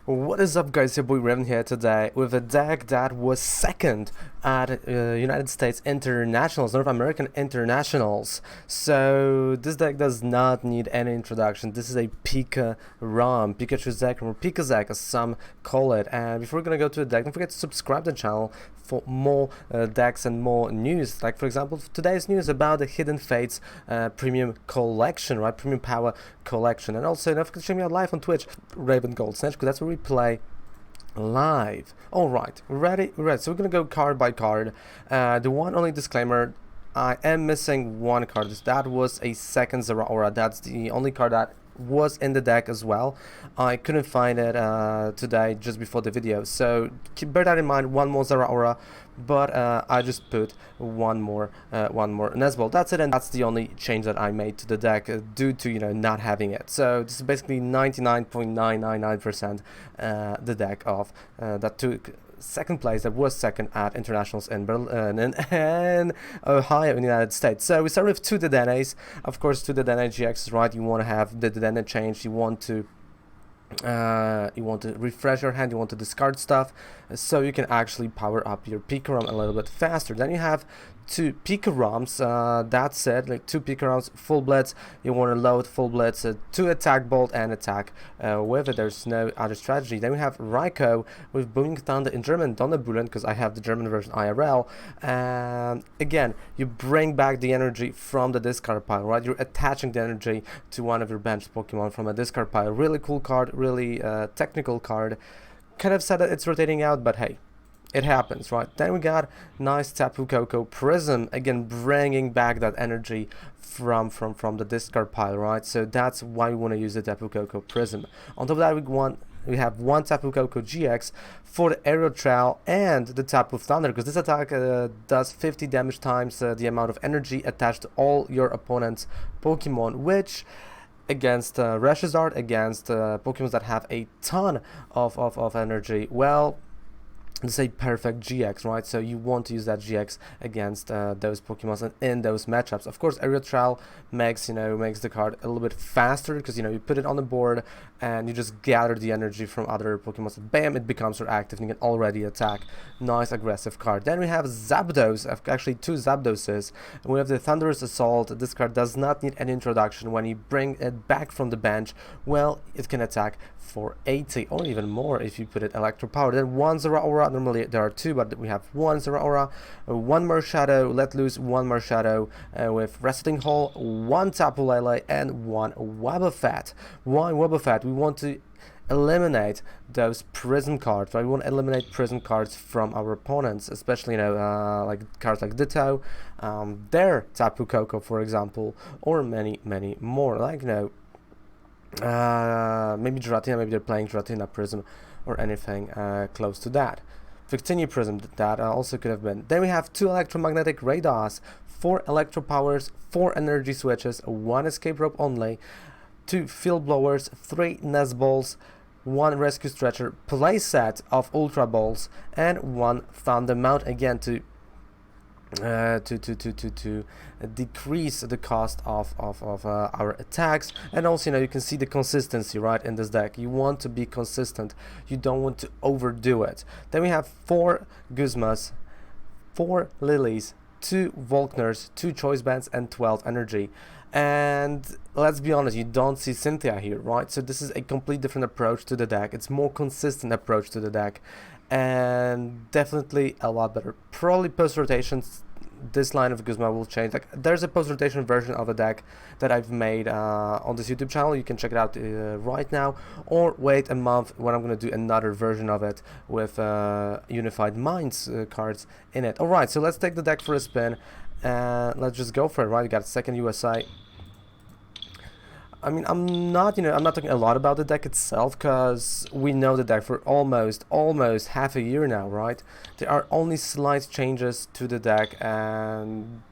What is up, guys? Your boy Raven here today with a deck that was second at United States Internationals, North American Internationals. So this deck does not need any introduction. This is a Pikachu Zekrom, or Pikazek as some call it. And before we're gonna go to the deck, don't forget to subscribe to the channel for more decks and more news. Like for example, today's news about the Hidden Fates premium collection, right? Premium power collection. And also don't forget to check me out live on Twitch, Raven Gold Snatch, because that's where we play live. Alright, ready? So we're gonna go card by card. The one only disclaimer, I am missing one card. That was a second Zeraora. That's the only card that was in the deck as well. I couldn't find it today just before the video, so bear that in mind. One more Zeraora, but I just put one more Nesball. That's it, and that's the only change that I made to the deck due to not having it. So this is basically 99.999% the deck of that took second place, that was second at internationals in Berlin and Ohio in the United States. So we start with two Dedennes. Of course, two Dedenne-GXs, right? You want to have the Dedenne change. You want to refresh your hand, you want to discard stuff, so you can actually power up your Pikarom a little bit faster. Then you have two Pikaroms, that's it, like two Pikaroms, full blitz. You want to load full blitz, two attack bolt and attack with it. There's no other strategy. Then we have Raikou with Booming Thunder in German, Donnerbullen, because I have the German version IRL. And again, you bring back the energy from the discard pile, right? You're attaching the energy to one of your bench Pokemon from a discard pile. Really cool card, really technical card. Kind of sad that it's rotating out, but hey, it happens, right? Then we got nice Tapu Koko Prism, again bringing back that energy from the discard pile, right? So that's why we want to use the Tapu Koko Prism. On top of that, we have one Tapu Koko-GX for the Aerial Trail and the Tapu Thunder, because this attack does 50 damage times the amount of energy attached to all your opponent's Pokemon, which against Rashizard, against Pokemon that have a ton of energy, well, this is a perfect GX, right? So you want to use that GX against those Pokemon and in those matchups. Of course, Aerial Trail makes the card a little bit faster, because you put it on the board and you just gather the energy from other Pokemon. Bam, it becomes your active and you can already attack. Nice aggressive card. Then we have Zapdos, actually two Zapdoses. And we have the Thunderous Assault. This card does not need any introduction. When you bring it back from the bench, well, it can attack for 80 or even more if you put it Electropower. Then one Zeraora. Normally there are two, but we have one Zeraora, one Marshadow Let Loose, one Marshadow with Resting Hole, one Tapu Lele, and one Wobbuffet. Why Wobbuffet? We want to eliminate those prison cards, right? We want to eliminate prison cards from our opponents, especially like cards like Ditto, their Tapu Koko, for example, or many more, like maybe Giratina, maybe they're playing Giratina Prism or anything close to that. Victini Prism, that also could have been. Then we have two Electromagnetic Radars, 4 Electropowers, 4 Energy Switches, 1 Escape Rope only, 2 Field Blowers, 3 Nesballs, 1 Rescue Stretcher playset of Ultra Balls, and 1 Thunder Mount, again to decrease the cost of our attacks. And also you can see the consistency, right, in this deck. You want to be consistent, you don't want to overdo it. Then we have 4 Guzmas, 4 Lilies, 2 Volkners, 2 Choice Bands, and 12 energy. And let's be honest, you don't see Cynthia here, right? So this is a complete different approach to the deck. It's more consistent approach to the deck, and definitely a lot better. Probably post rotations, this line of Guzma will change. Like, there's a post rotation version of the deck that I've made on this YouTube channel. You can check it out right now, or wait a month when I'm going to do another version of it with Unified Minds cards in it. Alright, so let's take the deck for a spin and let's just go for it, right? You got second USA. I mean, I'm not talking a lot about the deck itself, because we know the deck for almost half a year now, right? There are only slight changes to the deck, and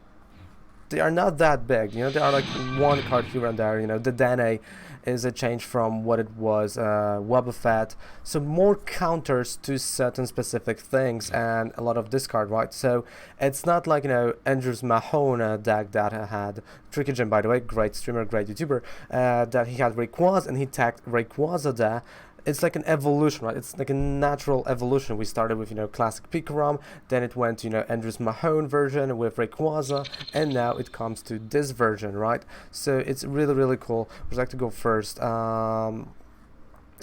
they are not that big. There are like one card here and there. The Dedenne is a change from what it was, Wobbuffet, so more counters to certain specific things and a lot of discard, right? So it's not like Andrew's Mahone deck that had Tricky Jim, by the way, great streamer, great YouTuber, that he had Rayquaza and he tagged Rayquaza there. it's like an evolution, right? It's like a natural evolution. We started with, you know, classic Pikarom, then it went to, you know, Andrews Mahone version with Rayquaza, and now it comes to this version, right? So it's really, really cool. Would you like to go first?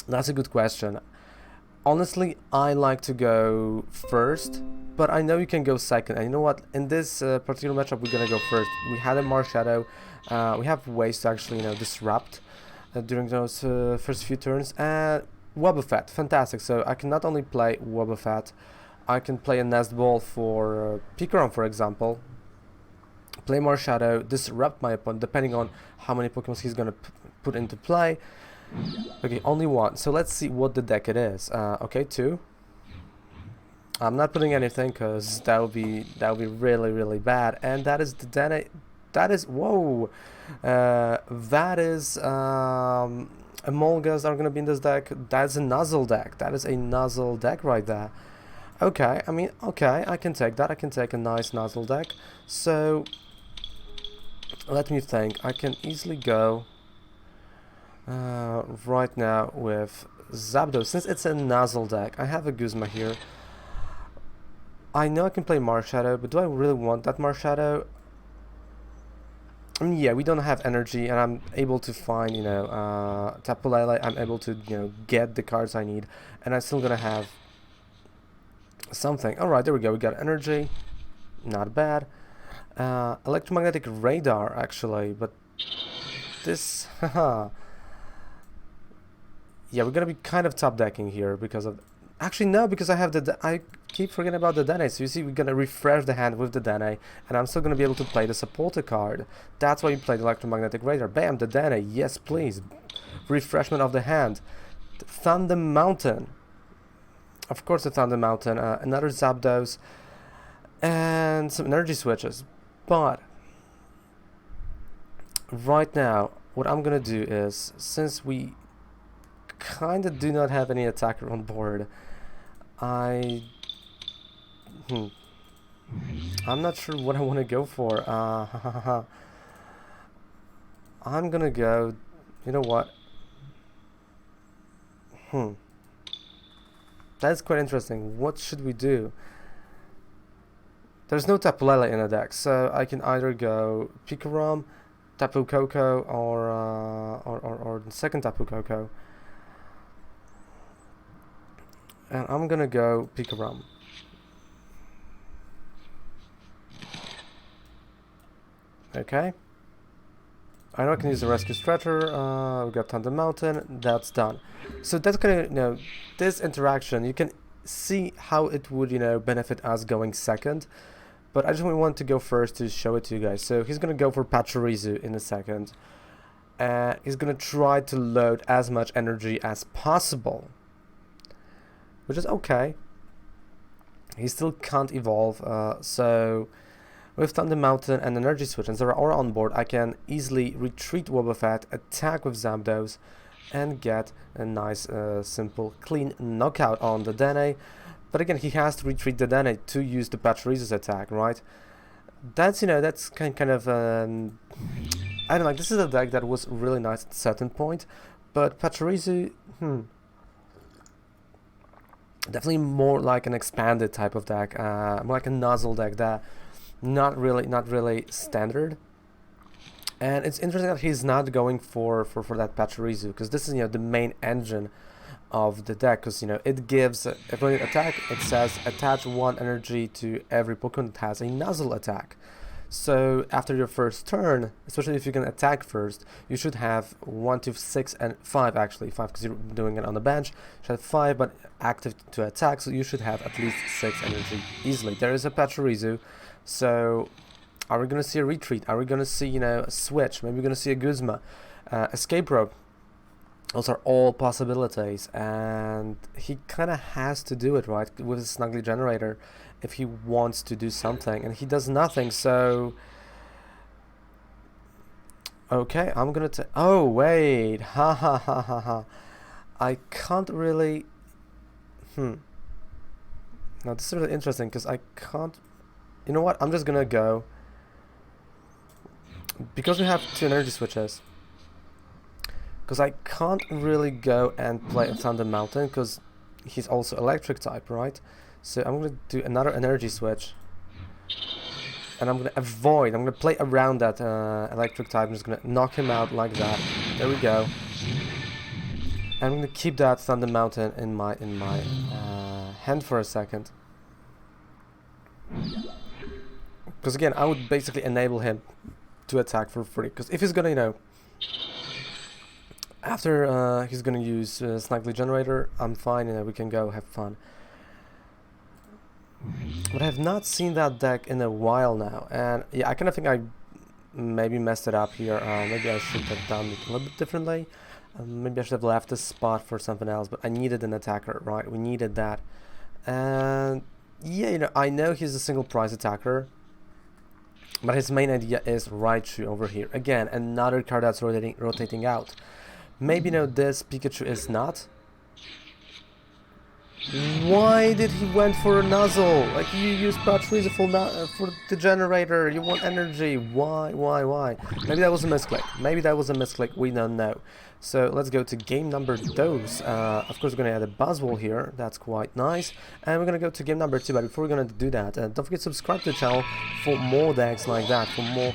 That's a good question. Honestly, I like to go first, but I know you can go second. And you know what? In this particular matchup, we're gonna go first. We had a Marshadow. We have ways to actually, you know, disrupt during those first few turns. And Wobbuffet, fantastic. So I can not only play Wobbuffet, I can play a Nest Ball for Pikarom, for example. Play Marshadow, disrupt my opponent, depending on how many Pokemon he's gonna put into play. Okay, only one. So let's see what the deck it is. Okay, 2. I'm not putting anything because that would be really, really bad. And that is the Dedenne. That is, whoa. That is Emolgas are gonna be in this deck. That's a Nuzzle deck. That is a Nuzzle deck right there. Okay, I mean, okay, I can take that. I can take a nice Nuzzle deck. So let me think. I can easily go right now with Zapdos. Since it's a Nuzzle deck, I have a Guzma here. I know I can play Marshadow, but do I really want that Marshadow? I mean, yeah, we don't have energy, and I'm able to find, you know, Tapu Lele. I'm able to, you know, get the cards I need, and I'm still gonna have something. Alright, there we go. We got energy. Not bad. Electromagnetic Radar, actually, but this... haha. Yeah, we're gonna be kind of top decking here because of... Actually, no, because I have the... I keep forgetting about the Dedenne. So you see, we're gonna refresh the hand with the Dedenne, and I'm still gonna be able to play the supporter card. That's why you play the Electromagnetic Radar. Bam, the Dedenne. Yes, please. Refreshment of the hand. Thunder Mountain. Of course, the Thunder Mountain. Another Zapdos. And some energy switches. But right now, what I'm gonna do is, since we kind of do not have any attacker on board, I'm not sure what I want to go for. I'm gonna go, you know what, that's quite interesting. What should we do? There's no Tapu Lele in the deck, so I can either go Pikarom, Tapu Koko, or the second Tapu Koko. And I'm gonna go Pikarom. Okay. I know I can use the Rescue Stretcher. We got Thunder Mountain. That's done. So that's gonna, you know, this interaction, you can see how it would, you know, benefit us going second. But I just want to go first to show it to you guys. So he's gonna go for Pachirisu in a second. He's gonna try to load as much energy as possible, which is okay. He still can't evolve, so with Thunder Mountain and Energy Switch and Zeraora on board, I can easily retreat Wobbuffet, attack with Zapdos, and get a nice, simple, clean knockout on the Dedenne. But again, he has to retreat the Dedenne to use the Pachirisu's attack, right? That's, you know, that's kind of, I don't know, this is a deck that was really nice at a certain point, but Pachirisu, definitely more like an expanded type of deck, more like a Nuzzle deck that not really standard. And it's interesting that he's not going for that Pachirisu, because this is, you know, the main engine of the deck, because, you know, it gives every attack, it says attach 1 energy to every Pokemon that has a Nuzzle attack. So after your first turn, especially if you can attack first, you should have 1 to 6 and 5, actually 5 because you're doing it on the bench. You should have 5 but active to attack, so you should have at least 6 energy easily. There is a Pachirisu, so are we gonna see a retreat? Are we gonna see, you know, a switch? Maybe we're gonna see a Guzma, escape rope. Those are all possibilities, and he kind of has to do it, right, with his Snuggly Generator if he wants to do something, and he does nothing. So okay, I'm gonna take, oh wait, ha ha ha ha ha, I can't really, now this is really interesting because I can't, you know what, I'm just gonna go, because we have 2 energy switches, because I can't really go and play Thunder Mountain because he's also electric type, right? So I'm gonna do another energy switch, and I'm gonna play around that electric type. I'm just gonna knock him out like that. There we go. And I'm gonna keep that Thunder Mountain in my hand for a second, because again I would basically enable him to attack for free. Because if he's gonna, you know, after he's gonna use Snugly Generator, I'm fine, you know, we can go have fun. But I have not seen that deck in a while now, and yeah, I kind of think I maybe messed it up here. Maybe I should have done it a little bit differently. Maybe I should have left this spot for something else, but I needed an attacker, right? We needed that. And yeah, you know, I know he's a single price attacker, but his main idea is Raichu over here. Again, another card that's rotating out. Maybe, you know, this Pikachu is not. Why did he went for a nozzle? Like, you use Patrouille for the generator. You want energy. Why? Maybe that was a misclick. We don't know. So let's go to game number dose. Of course, we're gonna add a Buzzwole here. That's quite nice. And we're gonna go to game number 2. But before we're gonna do that, don't forget to subscribe to the channel for more decks like that, for more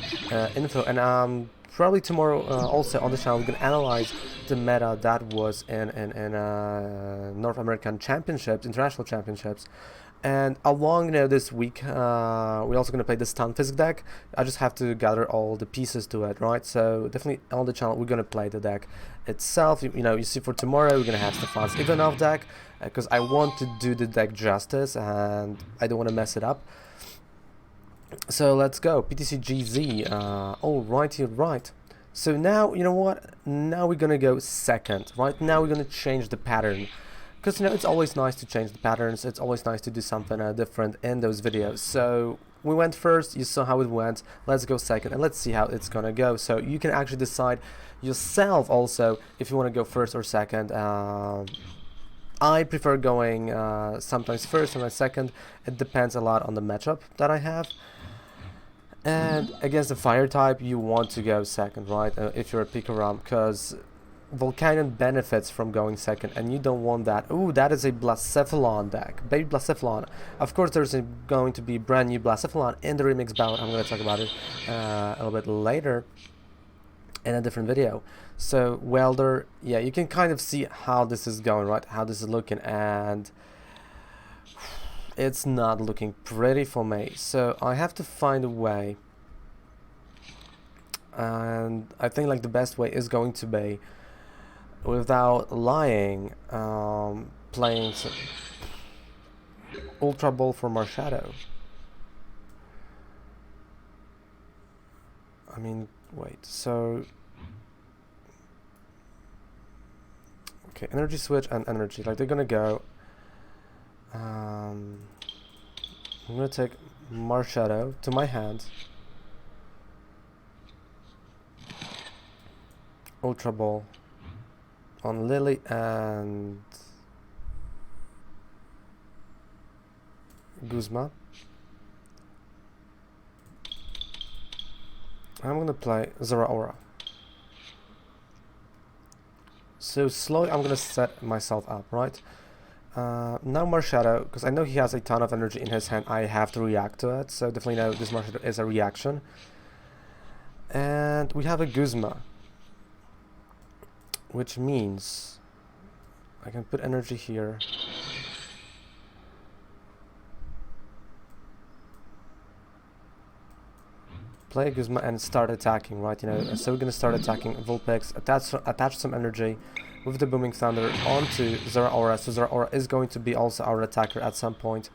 info. And probably tomorrow also on the channel we're gonna analyze the meta that was in North American Championships, International Championships. And along, you know, this week we're also gonna play the Stunfisk deck. I just have to gather all the pieces to it, right? So definitely on the channel we're gonna play the deck itself. You know, you see for tomorrow we're gonna have Stefan's Ivanov deck, because I want to do the deck justice and I don't want to mess it up. So let's go, PTCGZ. Alrighty, right. So now, you know what? Now we're gonna go second, right? Now we're gonna change the pattern, because, you know, it's always nice to change the patterns. It's always nice to do something different in those videos. So we went first, you saw how it went. Let's go second, and let's see how it's gonna go. So you can actually decide yourself also if you want to go first or second. I prefer going sometimes first, sometimes second. It depends a lot on the matchup that I have. And against the fire type, you want to go second, right? If you're a Pikachu, because Volcanion benefits from going second, and you don't want that. Ooh, that is a Blacephalon deck. Baby Blacephalon. Of course, there's going to be brand new Blacephalon in the remix bout. I'm going to talk about it a little bit later in a different video. So, Welder, yeah, you can kind of see how this is going, right? How this is looking, and it's not looking pretty for me. So I have to find a way, and I think like the best way is going to be, without lying, playing some Ultra Ball for Marshadow. I mean, wait, so okay, energy switch and energy, like they're gonna go. I'm gonna take Marshadow to my hand, Ultra Ball on Lillie and Guzma. I'm gonna play Zeraora. So slowly I'm gonna set myself up, right? Now Marshadow, because I know he has a ton of energy in his hand, I have to react to it, so definitely know this Marshadow is a reaction. And we have a Guzma, which means I can put energy here. Play a Guzma and start attacking, right? You know, so we're gonna start attacking Vulpix, attach some energy with the Booming Thunder onto Zeraora. So Zeraora is going to be also our attacker at some point.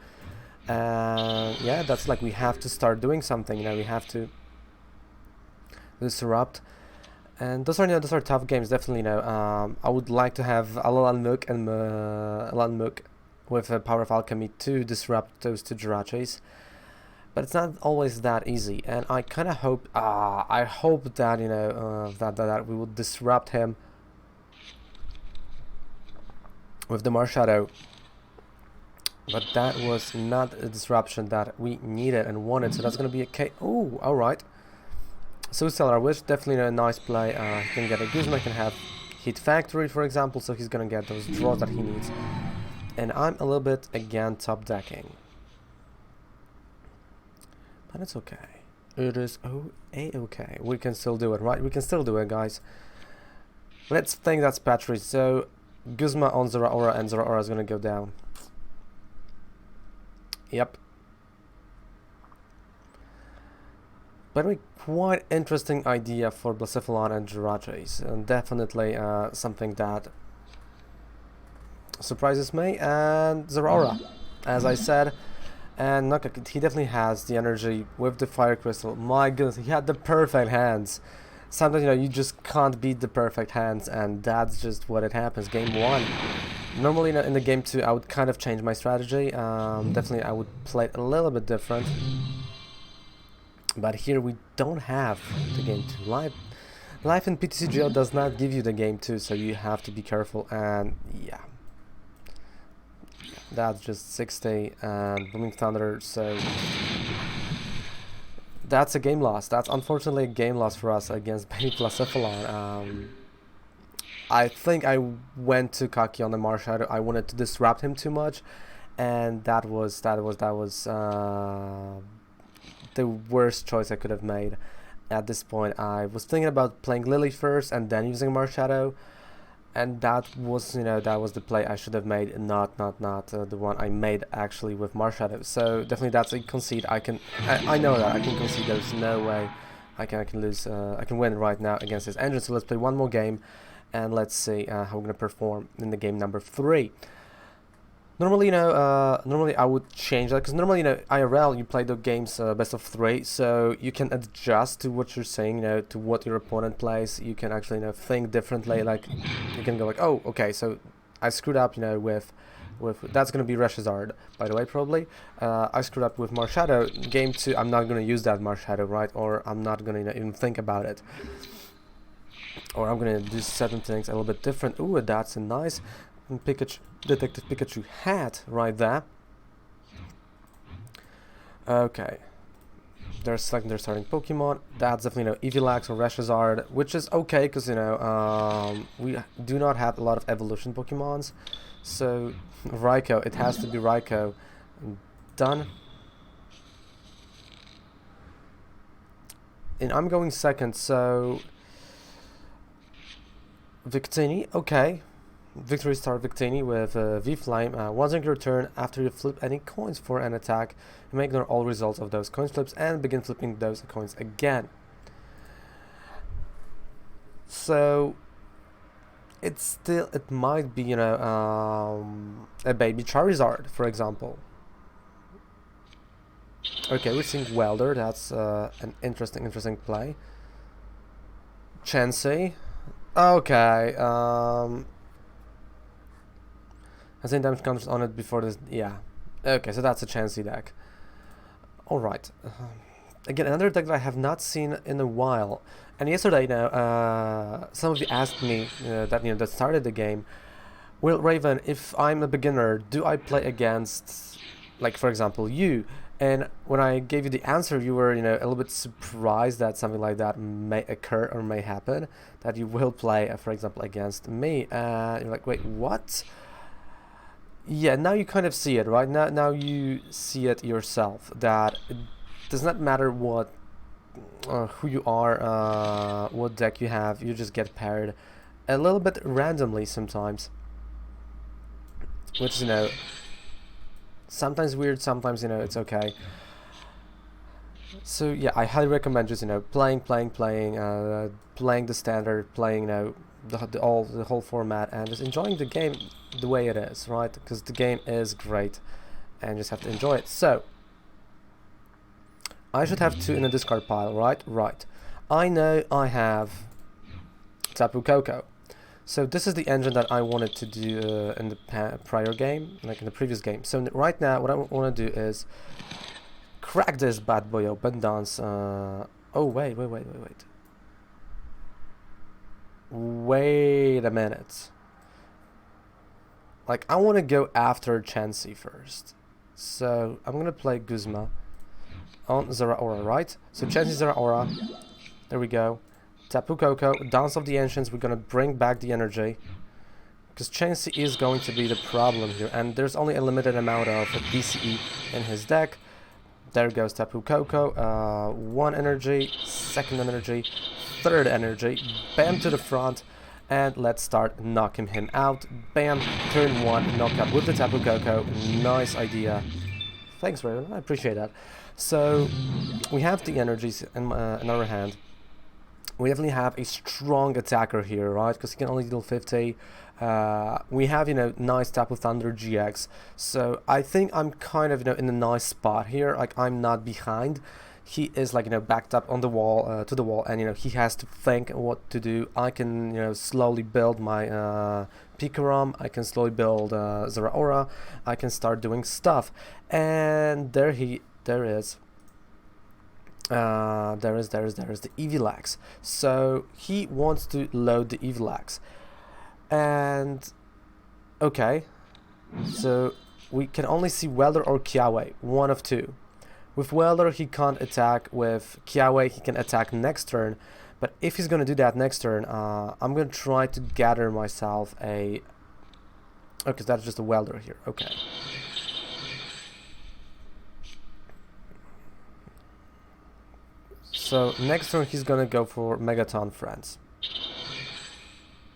And yeah, that's like we have to start doing something. You know, we have to disrupt. And those are, you know, those are tough games. Definitely, you know, I would like to have Alolan Mook and Alolan Mook with Power of Alchemy to disrupt those two Jirachis. But it's not always that easy, and I kind of hope, I hope that, you know, that we will disrupt him with the Marshadow. But that was not a disruption that we needed and wanted, so that's gonna be a K. Oh, all right. So Stellar Wish, definitely a nice play. He can get a Guzma, can have hit factory, for example, so he's gonna get those draws that he needs. And I'm a little bit again top decking, but it's okay. It is okay. We can still do it, right? We can still do it, guys. Let's think that's Patry. So Guzma on Zeraora, and Zeraora is gonna go down. Yep. By the way, quite interesting idea for Blacephalon and Jirages, and definitely something that surprises me. And Zeraora, as I said, and look, he definitely has the energy with the Fire Crystal. My goodness, he had the perfect hands. Sometimes, you know, you just can't beat the perfect hands, and that's just what it happens. Game 1. Normally in the game 2, I would kind of change my strategy. Definitely, I would play it a little bit different. But here we don't have the game 2. Life in PTCGO does not give you the game 2, so you have to be careful. And yeah, that's just 60 and Booming Thunder. So that's a game loss. That's unfortunately a game loss for us against Blacephalon. I think I went too cocky on the Marshadow. I wanted to disrupt him too much, and that was the worst choice I could have made. At this point, I was thinking about playing Lillie first and then using Marshadow, and that was, you know, that was the play I should have made, not the one I made actually with Marshadow. So definitely that's a concede. I know that I can concede. There's no way I can lose. I can win right now against this engine. So let's play one more game, and let's see how we're gonna perform in the game number 3. Normally, you know, normally I would change that, because normally, you know, IRL, you play the games best of 3, so you can adjust to what you're saying, you know, to what your opponent plays. You can actually, you know, think differently. Like, you can go like, oh, okay, so I screwed up, you know, with that's gonna be Reshazard, by the way, probably. I screwed up with Marshadow. Game 2, I'm not gonna use that Marshadow, right? Or I'm not gonna, you know, even think about it. Or I'm gonna do certain things a little bit different. Ooh, that's a nice Detective Pikachu hat right there. Okay, they're selecting their starting Pokemon. That's definitely, you know, Evilax or Reshazard, which is okay, because, you know, we do not have a lot of evolution Pokemons. So Raikou, it has to be Raikou. Done. And I'm going second, so Victini, okay. Victory Star Victini with V-Flame. Once on your turn, after you flip any coins for an attack, you may ignore all results of those coin flips and begin flipping those coins again. So it might be, you know, a baby Charizard, for example. Okay, we're seeing Welder. That's an interesting play. Chansey. Okay. Has any damage counters on it before this? Yeah. Okay, so that's a Chansey deck. Alright. Again, another deck that I have not seen in a while. And yesterday, you know, some of you asked me that started the game, well, Raven, if I'm a beginner, do I play against, like, for example, you? And when I gave you the answer, you were, you know, a little bit surprised that something like that may occur or may happen, that you will play, for example, against me. You're like, wait, what? Yeah, now you kind of see it, right? Now you see it yourself, that it does not matter what, who you are, what deck you have, you just get paired a little bit randomly sometimes. Which is, you know, sometimes weird, sometimes, you know, it's okay. So yeah, I highly recommend just, you know, playing the standard, playing, you know, the whole format, and just enjoying the game the way it is, right? Because the game is great, and you just have to enjoy it. So I should have 2 in the discard pile, right? Right. I know I have Tapu Koko. So this is the engine that I wanted to do in the prior game, like in the previous game. So right now, what I want to do is crack this bad boy open, dance. Oh wait. Wait a minute. Like, I want to go after Chansey first. So I'm gonna play Guzma on Zeraora, right? So Chansey Zeraora. There we go. Tapu Koko, Dance of the Ancients, we're gonna bring back the energy. Because Chansey is going to be the problem here, and there's only a limited amount of DCE in his deck. There goes Tapu Koko, 1 energy, 2nd energy, 3rd energy, bam to the front, and let's start knocking him out. Bam, turn 1, knockout with the Tapu Koko, nice idea. Thanks, Raven, I appreciate that. So, we have the energies in our hand. We definitely have a strong attacker here, right? Because he can only deal 50. We have, you know, nice Tapu Thunder GX. So I think I'm kind of, you know, in a nice spot here. Like, I'm not behind. He is, like, you know, backed up on the wall, to the wall, and, you know, he has to think what to do. I can, you know, slowly build my Pikarom. I can slowly build Zeraora. I can start doing stuff. And there is the Evilax. So he wants to load the Evilax. And okay, so we can only see Welder or Kiawe, one of two. With Welder he can't attack, with Kiawe he can attack next turn, but if he's gonna do that next turn, I'm gonna try to gather myself a... Okay, that's just a Welder here, okay. So next turn he's gonna go for Megaton Friends.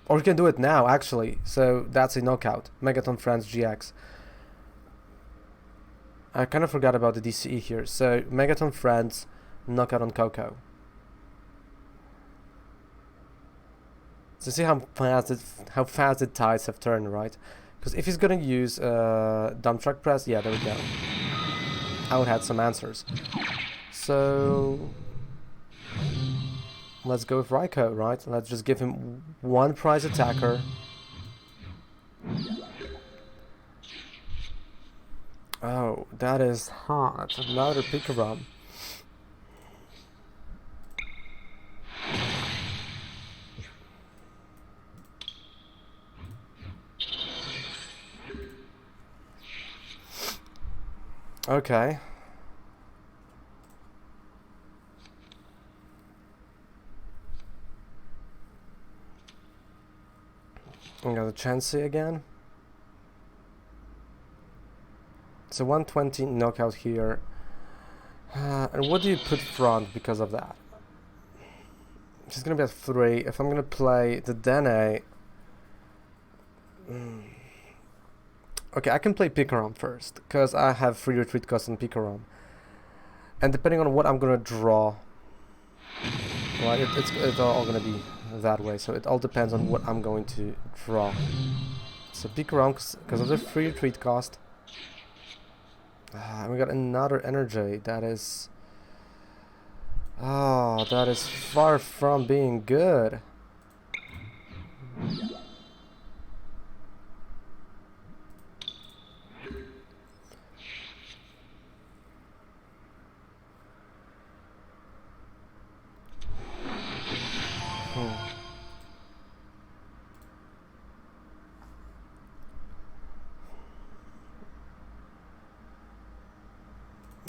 Or he can do it now, actually. So that's a knockout. Megaton Friends GX. I kind of forgot about the DCE here. So Megaton Friends, knockout on Koko. So see how fast the tides have turned, right? Because if he's gonna use Dump Truck Press, yeah, there we go. I would have some answers. So let's go with Raikou, right? Let's just give him 1 prize attacker. Oh, that is hot. That's another Pikarom. Okay. I got a Chansey again. So 120 knockout here. And what do you put front because of that? She's gonna be at 3. If I'm gonna play the Dedenne... Okay, I can play Pikarom first, because I have free retreat cost on Pikarom. And depending on what I'm gonna draw... Well, it's all gonna be that way, so it all depends on what I'm going to draw. So Pikarom, because of the free retreat cost. We got another energy. That is... Oh, that is far from being good.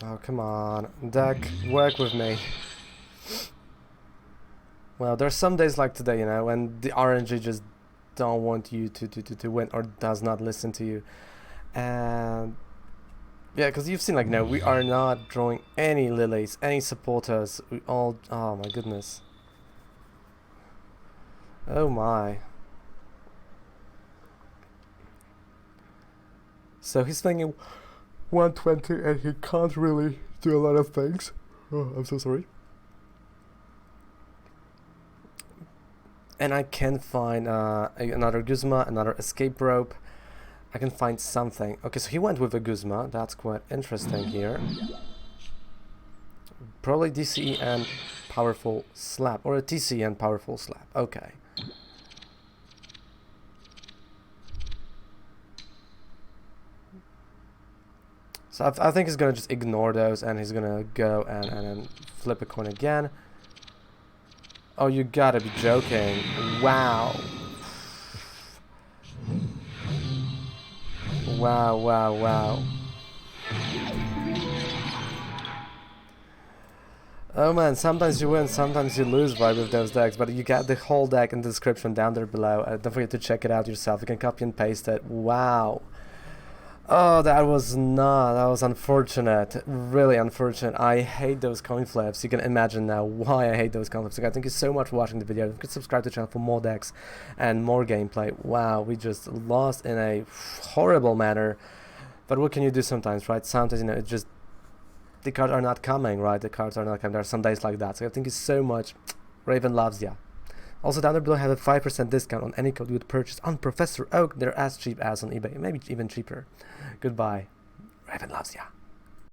Oh, come on. Deck, work with me. Well, there's some days like today, you know, when the RNG just don't want you to win or does not listen to you. And yeah, because you've seen, like, no, we are not drawing any Lilies, any supporters. We all... Oh, my goodness. Oh, my. So he's thinking 120 and he can't really do a lot of things. Oh, I'm so sorry. And I can find another Guzma, another escape rope. I can find something. Okay, so he went with a Guzma. That's quite interesting here. Probably DCE and powerful slap. Or a TCE and powerful slap. Okay. So I think he's gonna just ignore those and he's gonna go and then flip a coin again. Oh, you gotta be joking. Wow. Wow, wow, wow. Oh man, sometimes you win, sometimes you lose, right, with those decks, but you get the whole deck in the description down there below. Don't forget to check it out yourself. You can copy and paste it. Wow. Oh, that was unfortunate. Really unfortunate. I hate those coin flips. You can imagine now why I hate those coin flips. Okay, thank you so much for watching the video. You can subscribe to the channel for more decks and more gameplay. Wow, we just lost in a horrible manner. But what can you do sometimes, right? Sometimes, it just... the cards are not coming, right? The cards are not coming. There are some days like that. So thank you so much. Raven loves ya. Also, down there below, I have a 5% discount on any code you would purchase on Professor Oak. They're as cheap as on eBay, maybe even cheaper. Goodbye. Raven loves ya.